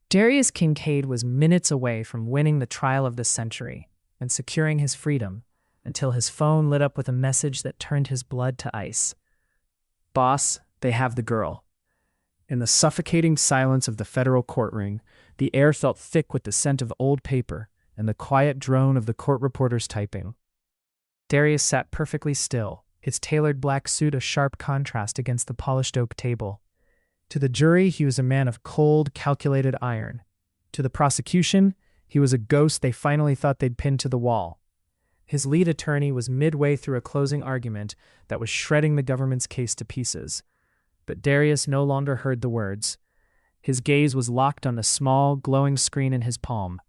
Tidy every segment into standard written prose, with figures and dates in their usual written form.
Darius Kincaid was minutes away from winning the trial of the century and securing his freedom until his phone lit up with a message that turned his blood to ice. "Boss, they have the girl." In the suffocating silence of the federal courtroom, the air felt thick with the scent of old paper and the quiet drone of the court reporters typing. Darius sat perfectly still, his tailored black suit a sharp contrast against the polished oak table. To the jury, he was a man of cold, calculated iron. To the prosecution, he was a ghost they finally thought they'd pinned to the wall. His lead attorney was midway through a closing argument that was shredding the government's case to pieces. But Darius no longer heard the words. His gaze was locked on the small, glowing screen in his palm.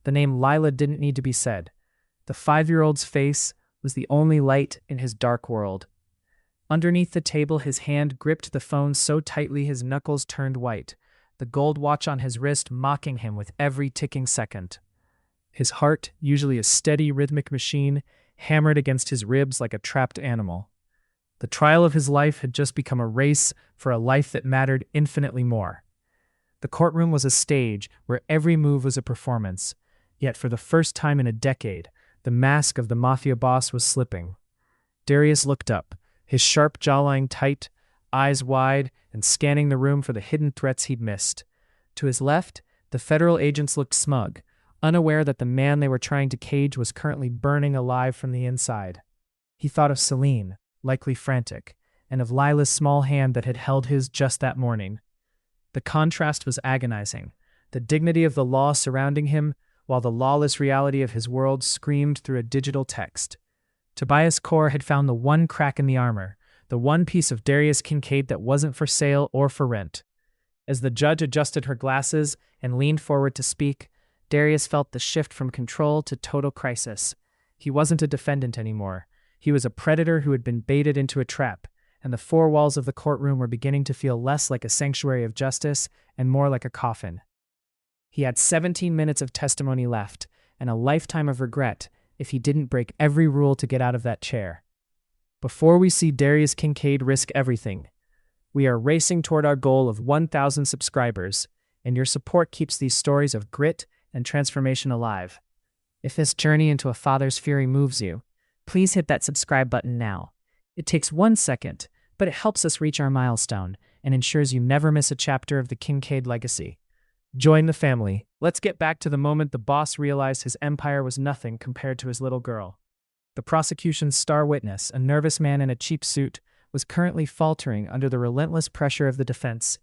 The name Lila didn't need to be said. The 5-year-old's face was the only light in his dark world. Underneath the table, his hand gripped the phone so tightly his knuckles turned white, the gold watch on his wrist mocking him with every ticking second. His heart, usually a steady, rhythmic machine, hammered against his ribs like a trapped animal. The trial of his life had just become a race for a life that mattered infinitely more. The courtroom was a stage where every move was a performance, yet for the first time in a decade, the mask of the Mafia boss was slipping. Darius looked up, his sharp jawline tight, eyes wide, and scanning the room for the hidden threats he'd missed. To his left, the federal agents looked smug, unaware that the man they were trying to cage was currently burning alive from the inside. He thought of Celine, likely frantic, and of Lila's small hand that had held his just that morning. The contrast was agonizing, the dignity of the law surrounding him, while the lawless reality of his world screamed through a digital text. Tobias Kaur had found the one crack in the armor, the one piece of Darius Kincaid that wasn't for sale or for rent. As the judge adjusted her glasses and leaned forward to speak, Darius felt the shift from control to total crisis. He wasn't a defendant anymore. He was a predator who had been baited into a trap, and the four walls of the courtroom were beginning to feel less like a sanctuary of justice and more like a coffin. He had 17 minutes of testimony left, and a lifetime of regret if he didn't break every rule to get out of that chair. Before we see Darius Kincaid risk everything, we are racing toward our goal of 1,000 subscribers, and your support keeps these stories of grit and transformation alive. If this journey into a father's fury moves you, please hit that subscribe button now. It takes 1 second, but it helps us reach our milestone and ensures you never miss a chapter of the Kincaid legacy. Join the family. Let's get back to the moment the boss realized his empire was nothing compared to his little girl. The prosecution's star witness, a nervous man in a cheap suit, was currently faltering under the relentless pressure of the defense.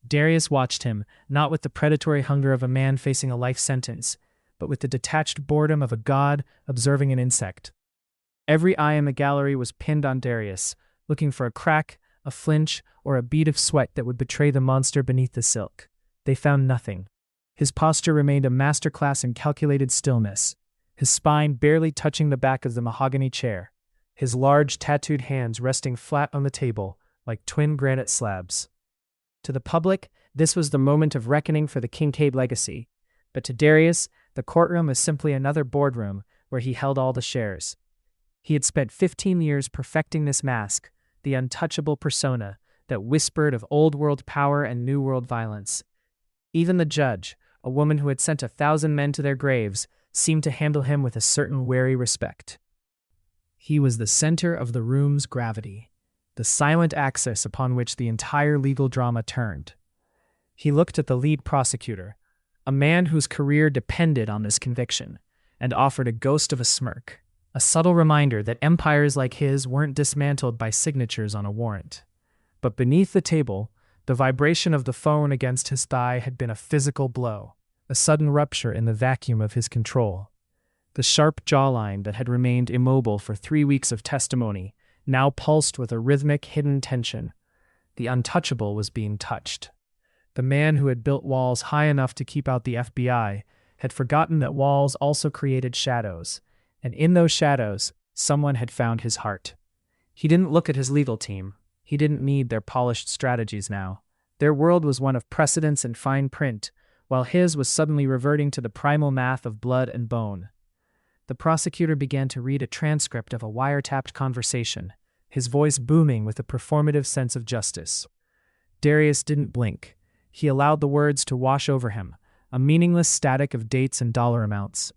Darius watched him, not with the predatory hunger of a man facing a life sentence, but with the detached boredom of a god observing an insect. Every eye in the gallery was pinned on Darius, looking for a crack, a flinch, or a bead of sweat that would betray the monster beneath the silk. They found nothing. His posture remained a masterclass in calculated stillness, his spine barely touching the back of the mahogany chair, his large tattooed hands resting flat on the table like twin granite slabs. To the public, this was the moment of reckoning for the Kincaid legacy, but to Darius, the courtroom was simply another boardroom where he held all the shares. He had spent 15 years perfecting this mask, the untouchable persona that whispered of old-world power and new-world violence. Even the judge, a woman who had sent 1,000 men to their graves, seemed to handle him with a certain wary respect. He was the center of the room's gravity, the silent axis upon which the entire legal drama turned. He looked at the lead prosecutor, a man whose career depended on this conviction, and offered a ghost of a smirk, a subtle reminder that empires like his weren't dismantled by signatures on a warrant. But beneath the table, the vibration of the phone against his thigh had been a physical blow, a sudden rupture in the vacuum of his control. The sharp jawline that had remained immobile for 3 weeks of testimony now pulsed with a rhythmic, hidden tension. The untouchable was being touched. The man who had built walls high enough to keep out the FBI had forgotten that walls also created shadows, and in those shadows, someone had found his heart. He didn't look at his legal team. He didn't need their polished strategies now. Their world was one of precedents and fine print, while his was suddenly reverting to the primal math of blood and bone. The prosecutor began to read a transcript of a wiretapped conversation, his voice booming with a performative sense of justice. Darius didn't blink. He allowed the words to wash over him, a meaningless static of dates and dollar amounts.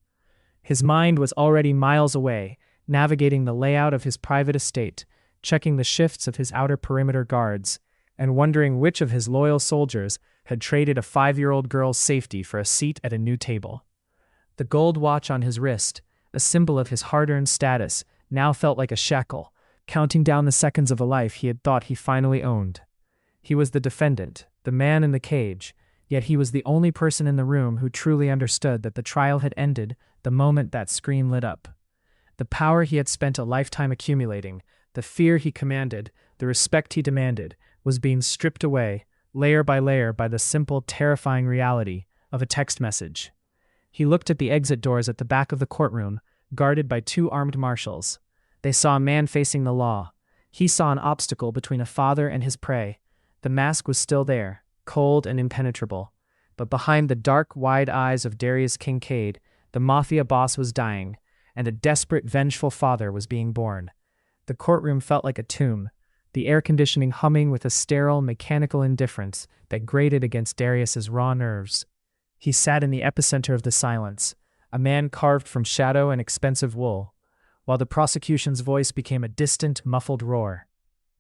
His mind was already miles away, navigating the layout of his private estate, checking the shifts of his outer perimeter guards, and wondering which of his loyal soldiers had traded a 5-year-old girl's safety for a seat at a new table. The gold watch on his wrist, a symbol of his hard-earned status, now felt like a shackle, counting down the seconds of a life he had thought he finally owned. He was the defendant, the man in the cage, yet he was the only person in the room who truly understood that the trial had ended the moment that screen lit up. The power he had spent a lifetime accumulating, the fear he commanded, the respect he demanded, was being stripped away, layer by layer, by the simple, terrifying reality of a text message. He looked at the exit doors at the back of the courtroom, guarded by 2 armed marshals. They saw a man facing the law. He saw an obstacle between a father and his prey. The mask was still there, cold and impenetrable. But behind the dark, wide eyes of Darius Kincaid, the Mafia boss was dying, and a desperate, vengeful father was being born. The courtroom felt like a tomb, the air conditioning humming with a sterile, mechanical indifference that grated against Darius's raw nerves. He sat in the epicenter of the silence, a man carved from shadow and expensive wool, while the prosecution's voice became a distant, muffled roar.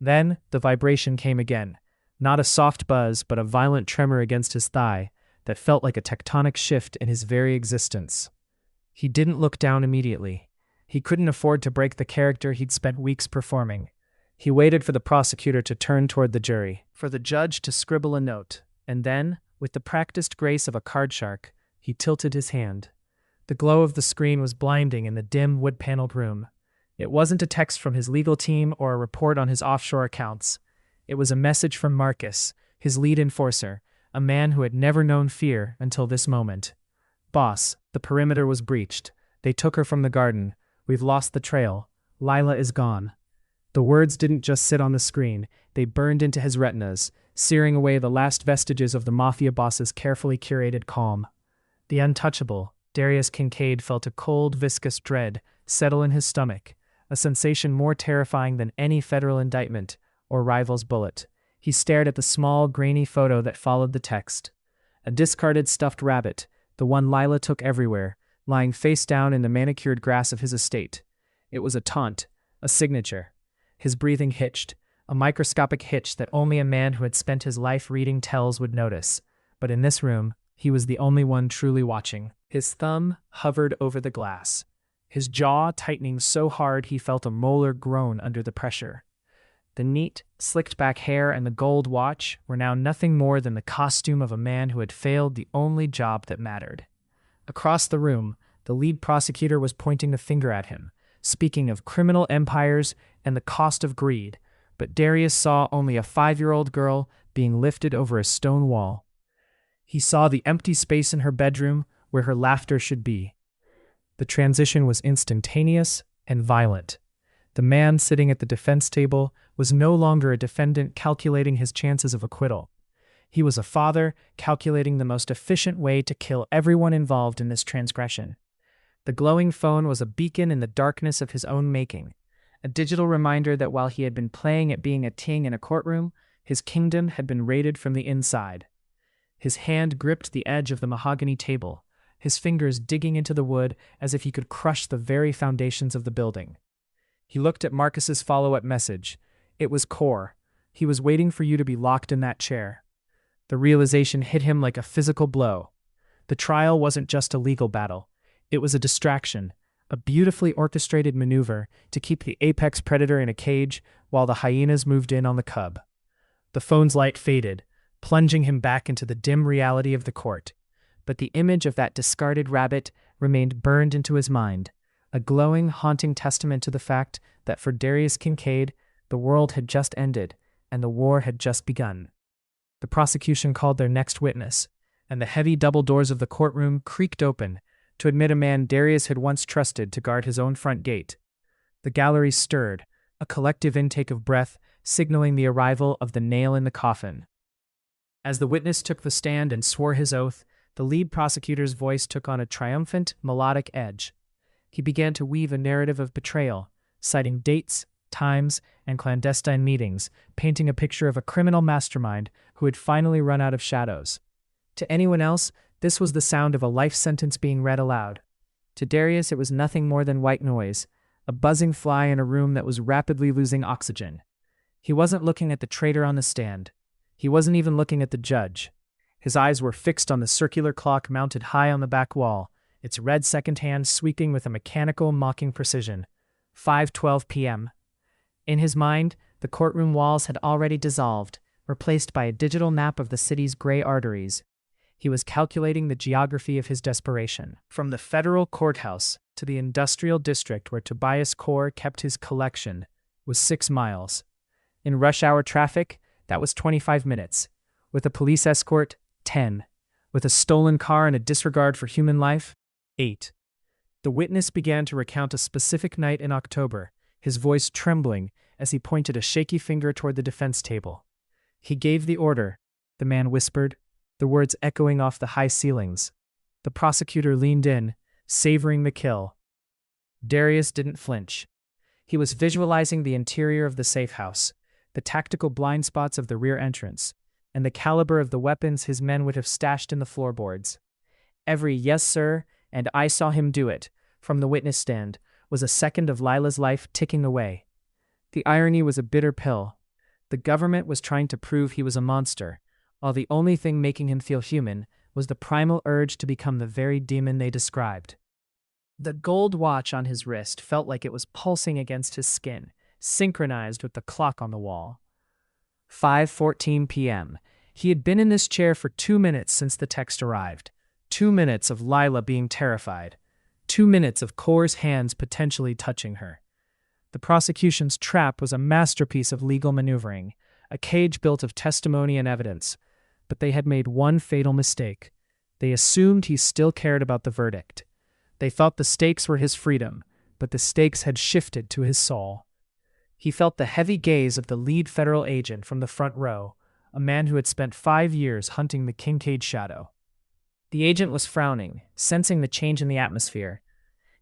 Then the vibration came again, not a soft buzz, but a violent tremor against his thigh that felt like a tectonic shift in his very existence. He didn't look down immediately. He couldn't afford to break the character he'd spent weeks performing. He waited for the prosecutor to turn toward the jury, for the judge to scribble a note, and then, with the practiced grace of a card shark, he tilted his hand. The glow of the screen was blinding in the dim, wood-paneled room. It wasn't a text from his legal team or a report on his offshore accounts. It was a message from Marcus, his lead enforcer, a man who had never known fear until this moment. "Boss, the perimeter was breached. They took her from the garden. We've lost the trail. Lila is gone." The words didn't just sit on the screen, they burned into his retinas, searing away the last vestiges of the Mafia boss's carefully curated calm. The untouchable, Darius Kincaid felt a cold, viscous dread settle in his stomach, a sensation more terrifying than any federal indictment or rival's bullet. He stared at the small, grainy photo that followed the text. A discarded stuffed rabbit, the one Lila took everywhere, lying face down in the manicured grass of his estate. It was a taunt, a signature. His breathing hitched, a microscopic hitch that only a man who had spent his life reading tells would notice. But in this room, he was the only one truly watching. His thumb hovered over the glass, his jaw tightening so hard he felt a molar groan under the pressure. The neat, slicked-back hair and the gold watch were now nothing more than the costume of a man who had failed the only job that mattered. Across the room, the lead prosecutor was pointing the finger at him, speaking of criminal empires and the cost of greed, but Darius saw only a 5-year-old girl being lifted over a stone wall. He saw the empty space in her bedroom where her laughter should be. The transition was instantaneous and violent. The man sitting at the defense table was no longer a defendant calculating his chances of acquittal. He was a father calculating the most efficient way to kill everyone involved in this transgression. The glowing phone was a beacon in the darkness of his own making, a digital reminder that while he had been playing at being a king in a courtroom, his kingdom had been raided from the inside. His hand gripped the edge of the mahogany table, his fingers digging into the wood as if he could crush the very foundations of the building. He looked at Marcus's follow-up message. It was core. He was waiting for you to be locked in that chair. The realization hit him like a physical blow. The trial wasn't just a legal battle. It was a distraction, a beautifully orchestrated maneuver to keep the apex predator in a cage while the hyenas moved in on the cub. The phone's light faded, plunging him back into the dim reality of the court. But the image of that discarded rabbit remained burned into his mind, a glowing, haunting testament to the fact that for Darius Kincaid, the world had just ended and the war had just begun. The prosecution called their next witness, and the heavy double doors of the courtroom creaked open to admit a man Darius had once trusted to guard his own front gate. The gallery stirred, a collective intake of breath signaling the arrival of the nail in the coffin. As the witness took the stand and swore his oath, the lead prosecutor's voice took on a triumphant, melodic edge. He began to weave a narrative of betrayal, citing dates, times, and clandestine meetings, painting a picture of a criminal mastermind who had finally run out of shadows. To anyone else, This was the sound of a life sentence being read aloud. To Darius, it was nothing more than white noise, a buzzing fly in a room that was rapidly losing oxygen. He wasn't looking at the traitor on the stand. He wasn't even looking at the judge. His eyes were fixed on the circular clock mounted high on the back wall, its red second hand sweeping with a mechanical, mocking precision. 5:12 p.m. In his mind, the courtroom walls had already dissolved, replaced by a digital map of the city's gray arteries. He was calculating the geography of his desperation. From the federal courthouse to the industrial district where Tobias Corr kept his collection was 6 miles. In rush hour traffic, that was 25 minutes. With a police escort, 10. With a stolen car and a disregard for human life, 8. The witness began to recount a specific night in October, his voice trembling as he pointed a shaky finger toward the defense table. He gave the order, the man whispered, the words echoing off the high ceilings. The prosecutor leaned in, savoring the kill. Darius didn't flinch. He was visualizing the interior of the safe house, the tactical blind spots of the rear entrance, and the caliber of the weapons his men would have stashed in the floorboards. Every "yes, sir," and "I saw him do it" from the witness stand was a second of Lila's life ticking away. The irony was a bitter pill. The government was trying to prove he was a monster, while the only thing making him feel human was the primal urge to become the very demon they described. The gold watch on his wrist felt like it was pulsing against his skin, synchronized with the clock on the wall. 5:14 p.m. He had been in this chair for 2 minutes since the text arrived. 2 minutes of Lila being terrified. 2 minutes of Corr's hands potentially touching her. The prosecution's trap was a masterpiece of legal maneuvering, a cage built of testimony and evidence. But they had made one fatal mistake. They assumed he still cared about the verdict. They thought the stakes were his freedom, but the stakes had shifted to his soul. He felt the heavy gaze of the lead federal agent from the front row, a man who had spent 5 years hunting the Kincaid shadow. The agent was frowning, sensing the change in the atmosphere.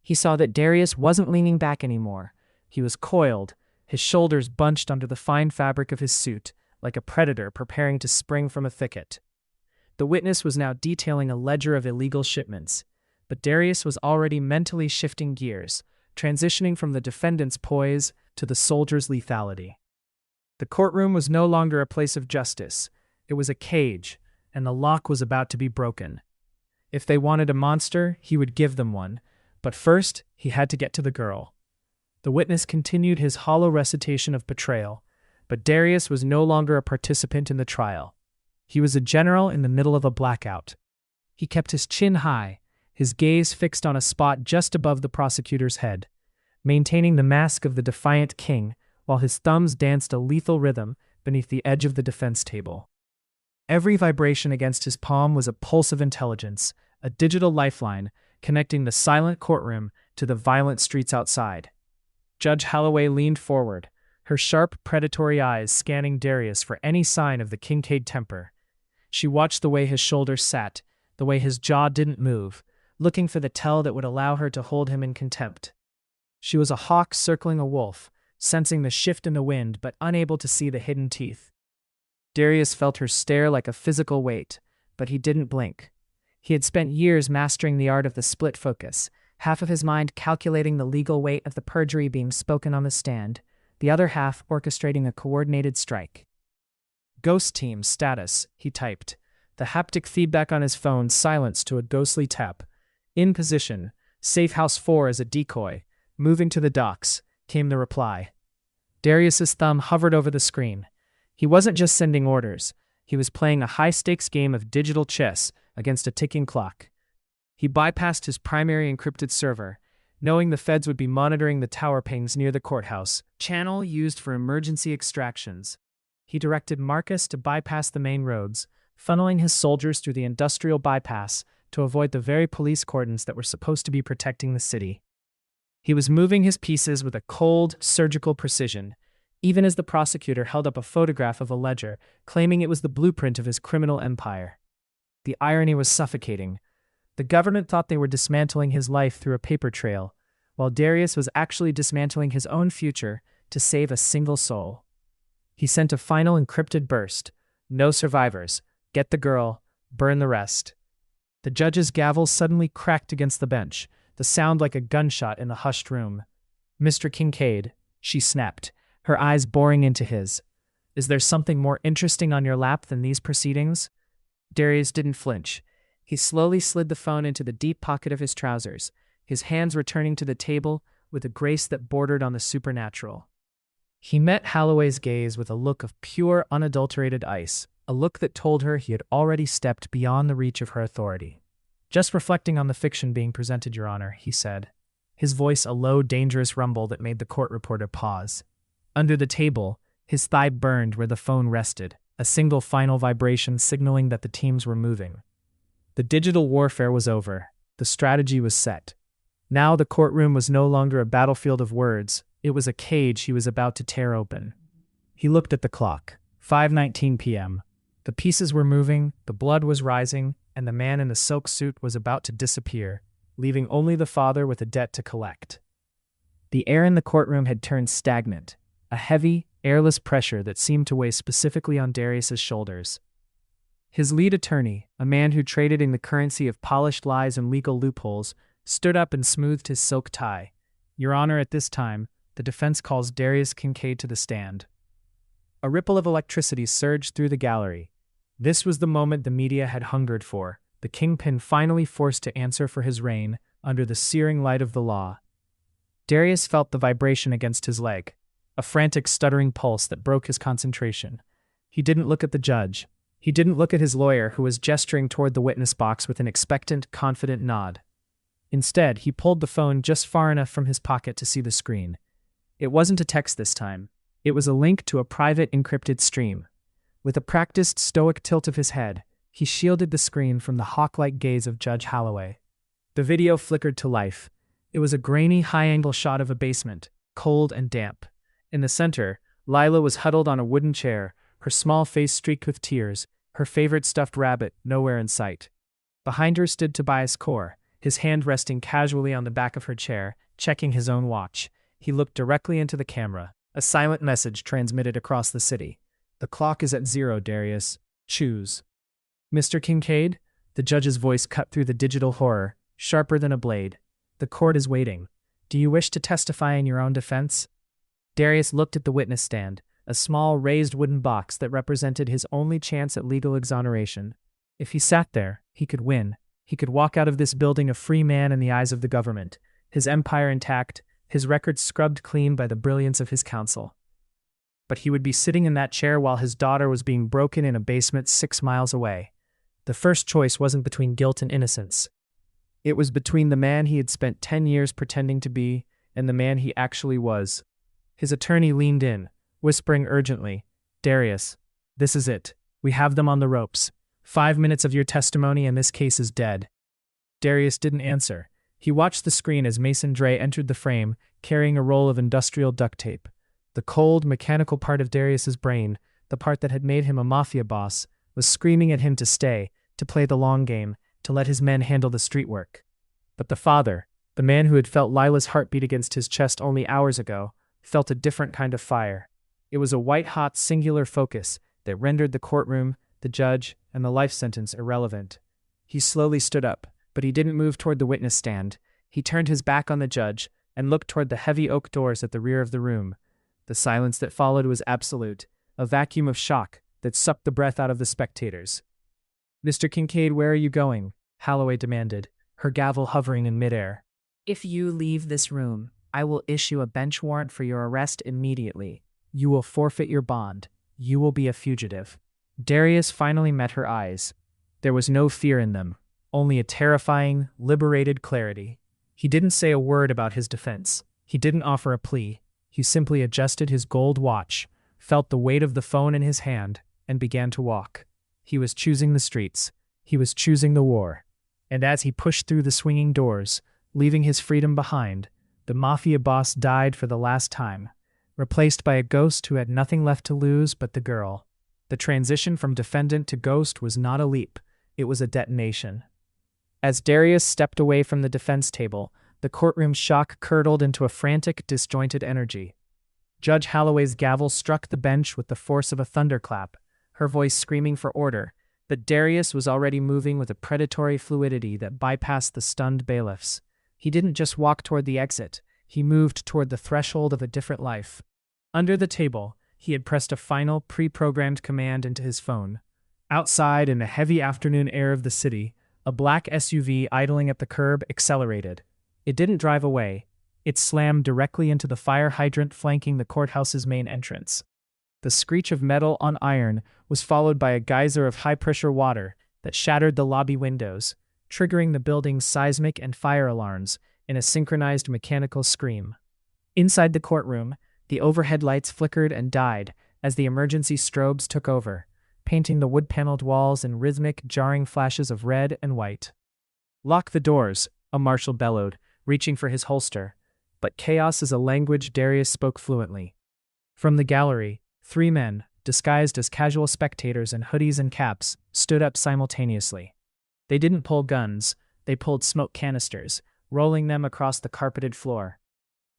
He saw that Darius wasn't leaning back anymore. He was coiled, his shoulders bunched under the fine fabric of his suit, like a predator preparing to spring from a thicket. The witness was now detailing a ledger of illegal shipments, but Darius was already mentally shifting gears, transitioning from the defendant's poise to the soldier's lethality. The courtroom was no longer a place of justice. It was a cage, and the lock was about to be broken. If they wanted a monster, he would give them one, but first he had to get to the girl. The witness continued his hollow recitation of betrayal, but Darius was no longer a participant in the trial. He was a general in the middle of a blackout. He kept his chin high, his gaze fixed on a spot just above the prosecutor's head, maintaining the mask of the defiant king while his thumbs danced a lethal rhythm beneath the edge of the defense table. Every vibration against his palm was a pulse of intelligence, a digital lifeline connecting the silent courtroom to the violent streets outside. Judge Holloway leaned forward, her sharp, predatory eyes scanning Darius for any sign of the Kincaid temper. She watched the way his shoulders sat, the way his jaw didn't move, looking for the tell that would allow her to hold him in contempt. She was a hawk circling a wolf, sensing the shift in the wind but unable to see the hidden teeth. Darius felt her stare like a physical weight, but he didn't blink. He had spent years mastering the art of the split focus, half of his mind calculating the legal weight of the perjury being spoken on the stand, the other half orchestrating a coordinated strike. "Ghost team status," he typed, the haptic feedback on his phone silenced to a ghostly tap. "In position, Safe House 4 as a decoy, moving to the docks," came the reply. Darius's thumb hovered over the screen. He wasn't just sending orders. He was playing a high-stakes game of digital chess against a ticking clock. He bypassed his primary encrypted server, knowing the feds would be monitoring the tower pings near the courthouse, channel used for emergency extractions. He directed Marcus to bypass the main roads, funneling his soldiers through the industrial bypass to avoid the very police cordons that were supposed to be protecting the city. He was moving his pieces with a cold, surgical precision, even as the prosecutor held up a photograph of a ledger, claiming it was the blueprint of his criminal empire. The irony was suffocating. The government thought they were dismantling his life through a paper trail, while Darius was actually dismantling his own future to save a single soul. He sent a final encrypted burst. "No survivors. Get the girl. Burn the rest." The judge's gavel suddenly cracked against the bench, the sound like a gunshot in the hushed room. "Mr. Kincaid," she snapped, her eyes boring into his. "Is there something more interesting on your lap than these proceedings?" Darius didn't flinch. He slowly slid the phone into the deep pocket of his trousers, his hands returning to the table with a grace that bordered on the supernatural. He met Holloway's gaze with a look of pure, unadulterated ice, a look that told her he had already stepped beyond the reach of her authority. "Just reflecting on the fiction being presented, Your Honor," he said, his voice a low, dangerous rumble that made the court reporter pause. Under the table, his thigh burned where the phone rested, a single final vibration signaling that the teams were moving. The digital warfare was over. The strategy was set. Now the courtroom was no longer a battlefield of words. It was a cage he was about to tear open. He looked at the clock. 5:19 p.m. The pieces were moving, the blood was rising, and the man in the silk suit was about to disappear, leaving only the father with a debt to collect. The air in the courtroom had turned stagnant, a heavy, airless pressure that seemed to weigh specifically on Darius's shoulders. His lead attorney, a man who traded in the currency of polished lies and legal loopholes, stood up and smoothed his silk tie. "Your Honor, at this time, the defense calls Darius Kincaid to the stand." A ripple of electricity surged through the gallery. This was the moment the media had hungered for, the kingpin finally forced to answer for his reign under the searing light of the law. Darius felt the vibration against his leg, a frantic, stuttering pulse that broke his concentration. He didn't look at the judge. He didn't look at his lawyer, who was gesturing toward the witness box with an expectant, confident nod. Instead, he pulled the phone just far enough from his pocket to see the screen. It wasn't a text this time. It was a link to a private, encrypted stream. With a practiced, stoic tilt of his head, he shielded the screen from the hawk-like gaze of Judge Holloway. The video flickered to life. It was a grainy, high-angle shot of a basement, cold and damp. In the center, Lila was huddled on a wooden chair, her small face streaked with tears, her favorite stuffed rabbit nowhere in sight. Behind her stood Tobias Kaur, his hand resting casually on the back of her chair, checking his own watch. He looked directly into the camera. A silent message transmitted across the city. "The clock is at 0, Darius. Choose." "Mr. Kincaid?" The judge's voice cut through the digital horror, sharper than a blade. "The court is waiting. Do you wish to testify in your own defense?" Darius looked at the witness stand, a small raised wooden box that represented his only chance at legal exoneration. If he sat there, he could win. He could walk out of this building a free man in the eyes of the government, his empire intact, his record scrubbed clean by the brilliance of his counsel. But he would be sitting in that chair while his daughter was being broken in a basement 6 miles away. The first choice wasn't between guilt and innocence. It was between the man he had spent 10 years pretending to be and the man he actually was. His attorney leaned in, whispering urgently, "Darius, this is it. We have them on the ropes. 5 minutes of your testimony and this case is dead." Darius didn't answer. He watched the screen as Mason Dre entered the frame, carrying a roll of industrial duct tape. The cold, mechanical part of Darius's brain, the part that had made him a Mafia boss, was screaming at him to stay, to play the long game, to let his men handle the street work. But the father, the man who had felt Lila's heartbeat against his chest only hours ago, felt a different kind of fire. It was a white-hot, singular focus that rendered the courtroom, the judge, and the life sentence irrelevant. He slowly stood up, but he didn't move toward the witness stand. He turned his back on the judge and looked toward the heavy oak doors at the rear of the room. The silence that followed was absolute, a vacuum of shock that sucked the breath out of the spectators. "Mr. Kincaid, where are you going?" Holloway demanded, her gavel hovering in midair. "If you leave this room, I will issue a bench warrant for your arrest immediately. You will forfeit your bond. You will be a fugitive." Darius finally met her eyes. There was no fear in them, only a terrifying, liberated clarity. He didn't say a word about his defense. He didn't offer a plea. He simply adjusted his gold watch, felt the weight of the phone in his hand, and began to walk. He was choosing the streets. He was choosing the war. And as he pushed through the swinging doors, leaving his freedom behind, the Mafia boss died for the last time, replaced by a ghost who had nothing left to lose but the girl. The transition from defendant to ghost was not a leap. It was a detonation. As Darius stepped away from the defense table, the courtroom shock curdled into a frantic, disjointed energy. Judge Holloway's gavel struck the bench with the force of a thunderclap, her voice screaming for order, But Darius was already moving with a predatory fluidity that bypassed the stunned bailiffs. He didn't just walk toward the exit, he moved toward the threshold of a different life. Under the table, he had pressed a final, pre-programmed command into his phone. Outside, in the heavy afternoon air of the city, a black SUV idling at the curb accelerated. It didn't drive away. It slammed directly into the fire hydrant flanking the courthouse's main entrance. The screech of metal on iron was followed by a geyser of high-pressure water that shattered the lobby windows, triggering the building's seismic and fire alarms in a synchronized mechanical scream. Inside the courtroom, the overhead lights flickered and died as the emergency strobes took over, painting the wood-paneled walls in rhythmic, jarring flashes of red and white. "Lock the doors," a marshal bellowed, reaching for his holster. But chaos is a language Darius spoke fluently. From the gallery, 3 men, disguised as casual spectators in hoodies and caps, stood up simultaneously. They didn't pull guns, they pulled smoke canisters, rolling them across the carpeted floor.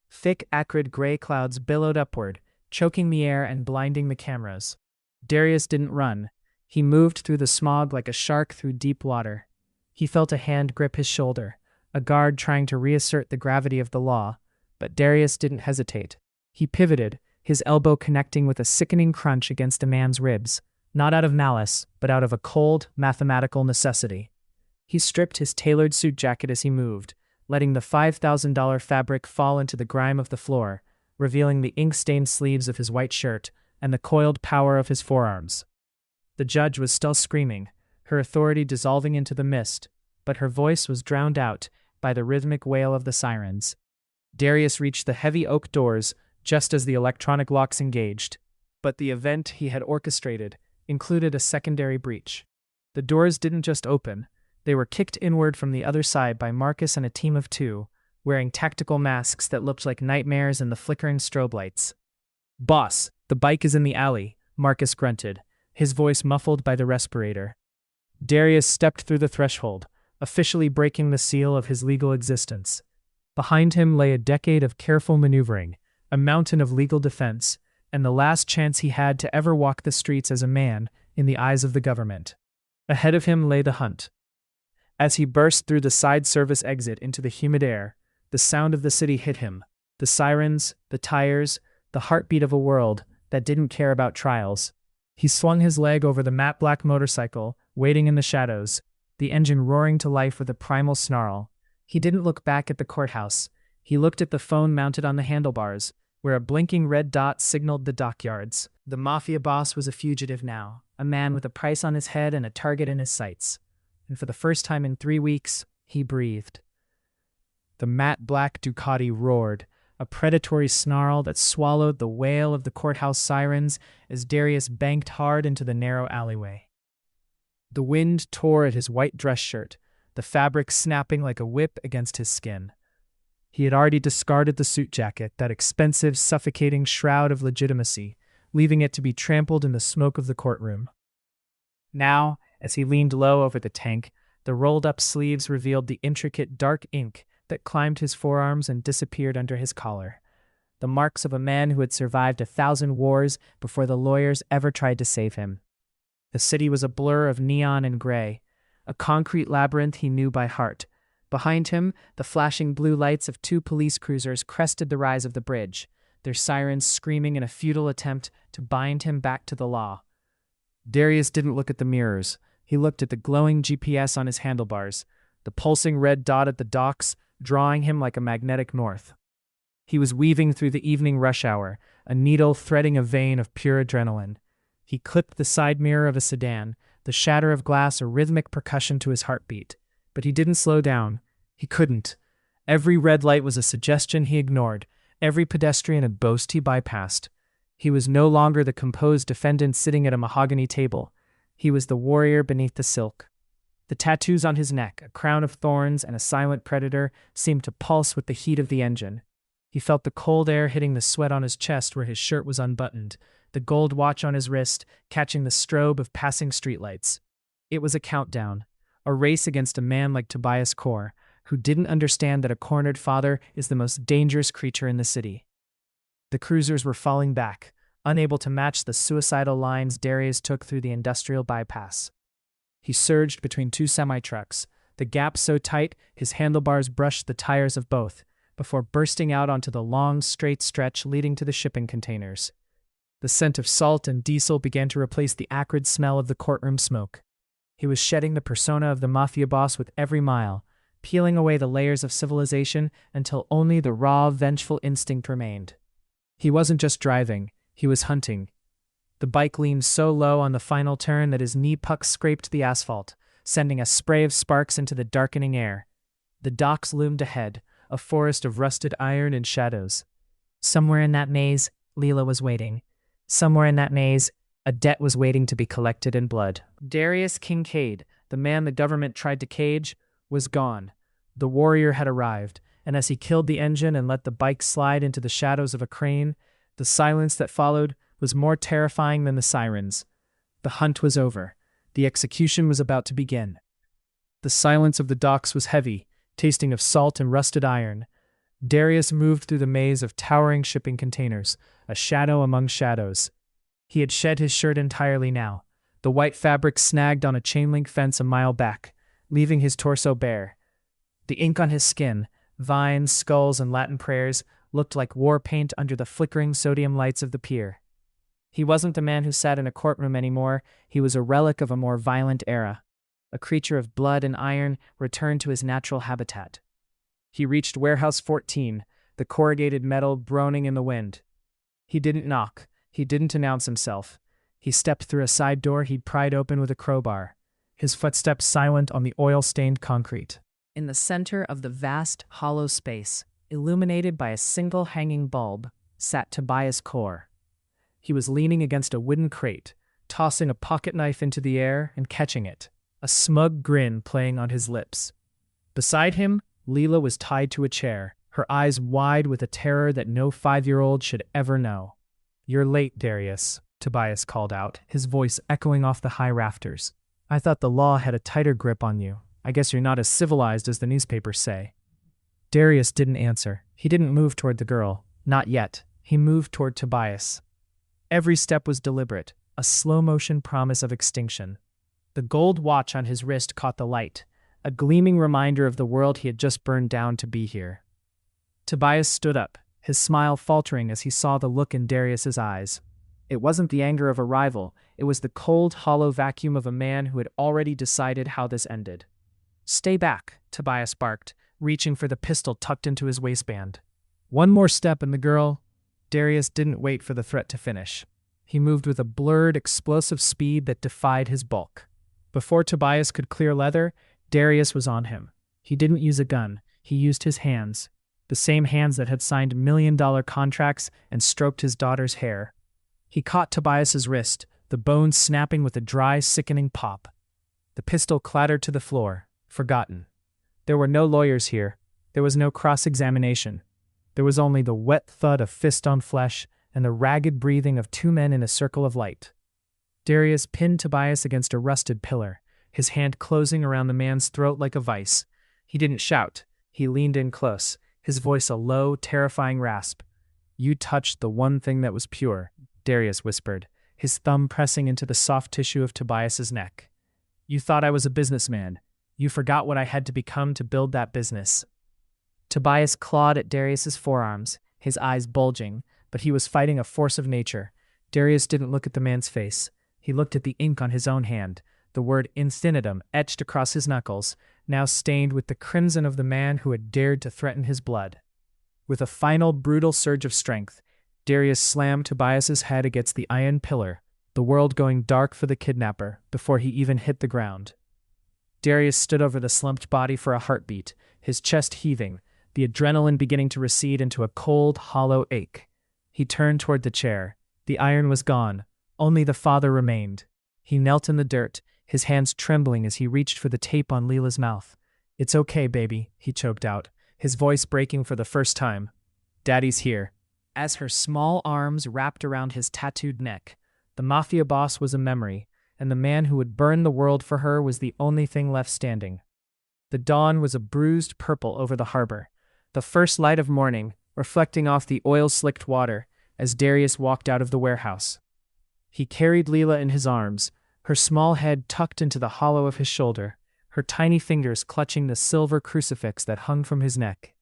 Thick, acrid gray clouds billowed upward, choking the air and blinding the cameras. Darius didn't run. He moved through the smog like a shark through deep water. He felt a hand grip his shoulder, a guard trying to reassert the gravity of the law, but Darius didn't hesitate. He pivoted, his elbow connecting with a sickening crunch against a man's ribs, not out of malice, but out of a cold, mathematical necessity. He stripped his tailored suit jacket as he moved, letting the $5,000 fabric fall into the grime of the floor, revealing the ink-stained sleeves of his white shirt and the coiled power of his forearms. The judge was still screaming, her authority dissolving into the mist, but her voice was drowned out by the rhythmic wail of the sirens. Darius reached the heavy oak doors just as the electronic locks engaged, but the event he had orchestrated included a secondary breach. The doors didn't just open, they were kicked inward from the other side by Marcus and a team of 2, wearing tactical masks that looked like nightmares in the flickering strobe lights. "Boss, the bike is in the alley," Marcus grunted, his voice muffled by the respirator. Darius stepped through the threshold, officially breaking the seal of his legal existence. Behind him lay a decade of careful maneuvering, a mountain of legal defense, and the last chance he had to ever walk the streets as a man in the eyes of the government. Ahead of him lay the hunt. As he burst through the side service exit into the humid air, the sound of the city hit him. The sirens, the tires, the heartbeat of a world that didn't care about trials. He swung his leg over the matte black motorcycle, waiting in the shadows, the engine roaring to life with a primal snarl. He didn't look back at the courthouse. He looked at the phone mounted on the handlebars, where a blinking red dot signaled the dockyards. The Mafia boss was a fugitive now, a man with a price on his head and a target in his sights. And for the first time in 3 weeks, he breathed. The matte black Ducati roared, a predatory snarl that swallowed the wail of the courthouse sirens as Darius banked hard into the narrow alleyway. The wind tore at his white dress shirt, the fabric snapping like a whip against his skin. He had already discarded the suit jacket, that expensive, suffocating shroud of legitimacy, leaving it to be trampled in the smoke of the courtroom. Now, as he leaned low over the tank, the rolled-up sleeves revealed the intricate dark ink that climbed his forearms and disappeared under his collar. The marks of a man who had survived 1,000 wars before the lawyers ever tried to save him. The city was a blur of neon and gray, a concrete labyrinth he knew by heart. Behind him, the flashing blue lights of 2 police cruisers crested the rise of the bridge, their sirens screaming in a futile attempt to bind him back to the law. Darius didn't look at the mirrors. He looked at the glowing GPS on his handlebars, the pulsing red dot at the docks, drawing him like a magnetic north. He was weaving through the evening rush hour, a needle threading a vein of pure adrenaline. He clipped the side mirror of a sedan, the shatter of glass a rhythmic percussion to his heartbeat. But he didn't slow down. He couldn't. Every red light was a suggestion he ignored, every pedestrian a boast he bypassed. He was no longer the composed defendant sitting at a mahogany table. He was the warrior beneath the silk. The tattoos on his neck, a crown of thorns and a silent predator, seemed to pulse with the heat of the engine. He felt the cold air hitting the sweat on his chest where his shirt was unbuttoned, the gold watch on his wrist catching the strobe of passing streetlights. It was a countdown, a race against a man like Tobias Core, who didn't understand that a cornered father is the most dangerous creature in the city. The cruisers were falling back, unable to match the suicidal lines Darius took through the industrial bypass. He surged between two semi-trucks, the gap so tight his handlebars brushed the tires of both, before bursting out onto the long, straight stretch leading to the shipping containers. The scent of salt and diesel began to replace the acrid smell of the courtroom smoke. He was shedding the persona of the Mafia boss with every mile, peeling away the layers of civilization until only the raw, vengeful instinct remained. He wasn't just driving, he was hunting. The bike leaned so low on the final turn that his knee pucks scraped the asphalt, sending a spray of sparks into the darkening air. The docks loomed ahead, a forest of rusted iron and shadows. Somewhere in that maze, Leela was waiting. Somewhere in that maze, a debt was waiting to be collected in blood. Darius Kincaid, the man the government tried to cage, was gone. The warrior had arrived, and as he killed the engine and let the bike slide into the shadows of a crane, the silence that followed was more terrifying than the sirens. The hunt was over. The execution was about to begin. The silence of the docks was heavy, tasting of salt and rusted iron. Darius moved through the maze of towering shipping containers, a shadow among shadows. He had shed his shirt entirely now, the white fabric snagged on a chain-link fence a mile back, leaving his torso bare. The ink on his skin, vines, skulls, and Latin prayers, looked like war paint under the flickering sodium lights of the pier. He wasn't the man who sat in a courtroom anymore, he was a relic of a more violent era. A creature of blood and iron returned to his natural habitat. He reached Warehouse 14, the corrugated metal groaning in the wind. He didn't knock. He didn't announce himself. He stepped through a side door he'd pried open with a crowbar, his footsteps silent on the oil-stained concrete. In the center of the vast, hollow space, illuminated by a single hanging bulb, sat Tobias Core. He was leaning against a wooden crate, tossing a pocket knife into the air and catching it, a smug grin playing on his lips. Beside him, Leela was tied to a chair, her eyes wide with a terror that no 5-year-old should ever know. "You're late, Darius," Tobias called out, his voice echoing off the high rafters. "I thought the law had a tighter grip on you. I guess you're not as civilized as the newspapers say." Darius didn't answer. He didn't move toward the girl. Not yet. He moved toward Tobias. Every step was deliberate, a slow-motion promise of extinction. The gold watch on his wrist caught the light, a gleaming reminder of the world he had just burned down to be here. Tobias stood up, his smile faltering as he saw the look in Darius's eyes. It wasn't the anger of a rival, it was the cold, hollow vacuum of a man who had already decided how this ended. "Stay back," Tobias barked, reaching for the pistol tucked into his waistband. One more step and the girl... Darius didn't wait for the threat to finish. He moved with a blurred, explosive speed that defied his bulk. Before Tobias could clear leather, Darius was on him. He didn't use a gun. He used his hands. The same hands that had signed million-dollar contracts and stroked his daughter's hair. He caught Tobias's wrist, the bones snapping with a dry, sickening pop. The pistol clattered to the floor, forgotten. There were no lawyers here. There was no cross-examination. There was only the wet thud of fist on flesh and the ragged breathing of two men in a circle of light. Darius pinned Tobias against a rusted pillar, his hand closing around the man's throat like a vice. He didn't shout. He leaned in close, his voice a low, terrifying rasp. "You touched the one thing that was pure," Darius whispered, his thumb pressing into the soft tissue of Tobias's neck. "You thought I was a businessman. You forgot what I had to become to build that business." Tobias clawed at Darius's forearms, his eyes bulging, but he was fighting a force of nature. Darius didn't look at the man's face. He looked at the ink on his own hand, the word infinitum etched across his knuckles, now stained with the crimson of the man who had dared to threaten his blood. With a final brutal surge of strength, Darius slammed Tobias's head against the iron pillar, the world going dark for the kidnapper before he even hit the ground. Darius stood over the slumped body for a heartbeat, his chest heaving, the adrenaline beginning to recede into a cold, hollow ache. He turned toward the chair. The iron was gone. Only the father remained. He knelt in the dirt, his hands trembling as he reached for the tape on Leela's mouth. "It's okay, baby," he choked out, his voice breaking for the first time. "Daddy's here." As her small arms wrapped around his tattooed neck, the Mafia boss was a memory, and the man who would burn the world for her was the only thing left standing. The dawn was a bruised purple over the harbor, the first light of morning reflecting off the oil-slicked water as Darius walked out of the warehouse. He carried Leela in his arms, her small head tucked into the hollow of his shoulder, her tiny fingers clutching the silver crucifix that hung from his neck.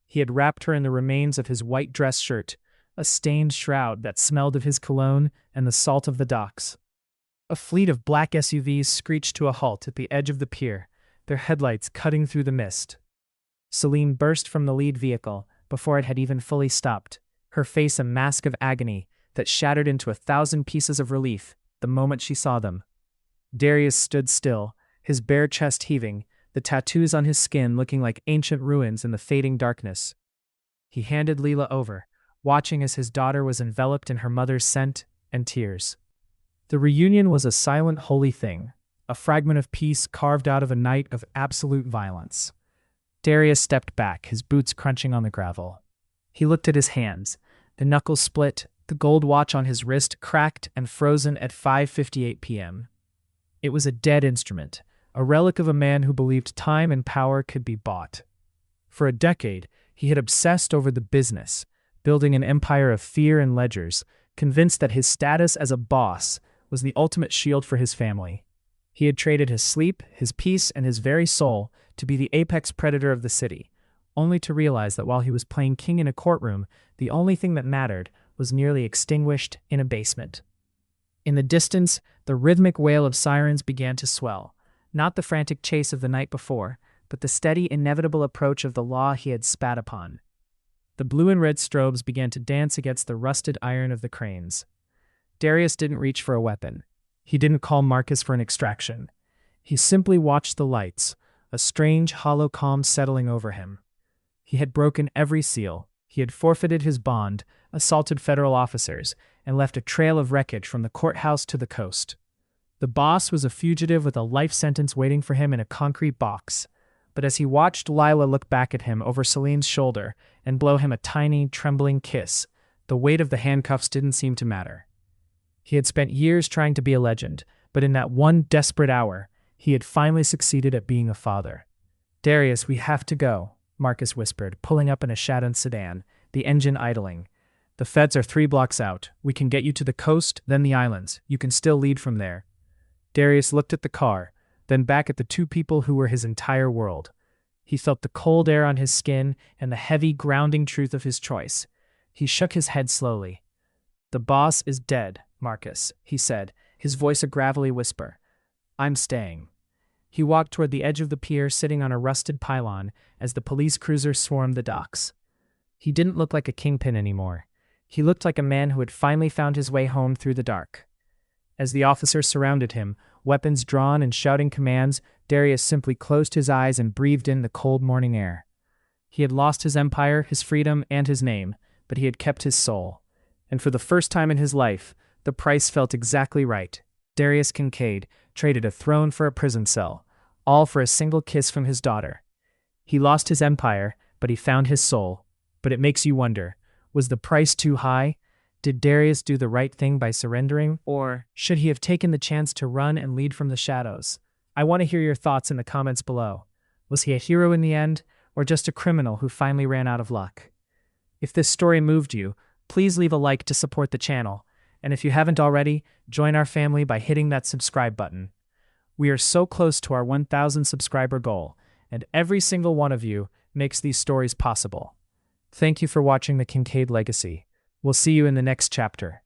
He had wrapped her in the remains of his white dress shirt, a stained shroud that smelled of his cologne and the salt of the docks. A fleet of black SUVs screeched to a halt at the edge of the pier, their headlights cutting through the mist. Celine burst from the lead vehicle before it had even fully stopped, her face a mask of agony that shattered into 1,000 pieces of relief the moment she saw them. Darius stood still, his bare chest heaving, the tattoos on his skin looking like ancient ruins in the fading darkness. He handed Leela over, watching as his daughter was enveloped in her mother's scent and tears. The reunion was a silent, holy thing, a fragment of peace carved out of a night of absolute violence. Darius stepped back, his boots crunching on the gravel. He looked at his hands, the knuckles split, the gold watch on his wrist cracked and frozen at 5:58 p.m. It was a dead instrument, a relic of a man who believed time and power could be bought. For a decade, he had obsessed over the business, building an empire of fear and ledgers, convinced that his status as a boss was the ultimate shield for his family. He had traded his sleep, his peace, and his very soul to be the apex predator of the city, only to realize that while he was playing king in a courtroom, the only thing that mattered was nearly extinguished in a basement. In the distance, the rhythmic wail of sirens began to swell, not the frantic chase of the night before, but the steady, inevitable approach of the law he had spat upon. The blue and red strobes began to dance against the rusted iron of the cranes. Darius didn't reach for a weapon. He didn't call Marcus for an extraction. He simply watched the lights, a strange, hollow calm settling over him. He had broken every seal. He had forfeited his bond, assaulted federal officers, and left a trail of wreckage from the courthouse to the coast. The boss was a fugitive with a life sentence waiting for him in a concrete box. But as he watched Lila look back at him over Celine's shoulder and blow him a tiny, trembling kiss, the weight of the handcuffs didn't seem to matter. He had spent years trying to be a legend, but in that one desperate hour, he had finally succeeded at being a father. "Darius, we have to go," Marcus whispered, pulling up in a shadowed sedan, the engine idling. "The feds are 3 blocks out. We can get you to the coast, then the islands. You can still lead from there." Darius looked at the car, then back at the 2 people who were his entire world. He felt the cold air on his skin and the heavy, grounding truth of his choice. He shook his head slowly. "The boss is dead, Marcus," he said, his voice a gravelly whisper. "I'm staying." He walked toward the edge of the pier, sitting on a rusted pylon as the police cruiser swarmed the docks. He didn't look like a kingpin anymore. He looked like a man who had finally found his way home through the dark. As the officers surrounded him, weapons drawn and shouting commands, Darius simply closed his eyes and breathed in the cold morning air. He had lost his empire, his freedom, and his name, but he had kept his soul. And for the first time in his life, the price felt exactly right. Darius Kincaid traded a throne for a prison cell, all for a single kiss from his daughter. He lost his empire, but he found his soul. But it makes you wonder, was the price too high? Did Darius do the right thing by surrendering, or should he have taken the chance to run and lead from the shadows? I want to hear your thoughts in the comments below. Was he a hero in the end, or just a criminal who finally ran out of luck? If this story moved you, please leave a like to support the channel, and if you haven't already, join our family by hitting that subscribe button. We are so close to our 1,000 subscriber goal, and every single one of you makes these stories possible. Thank you for watching The Kincaid Legacy. We'll see you in the next chapter.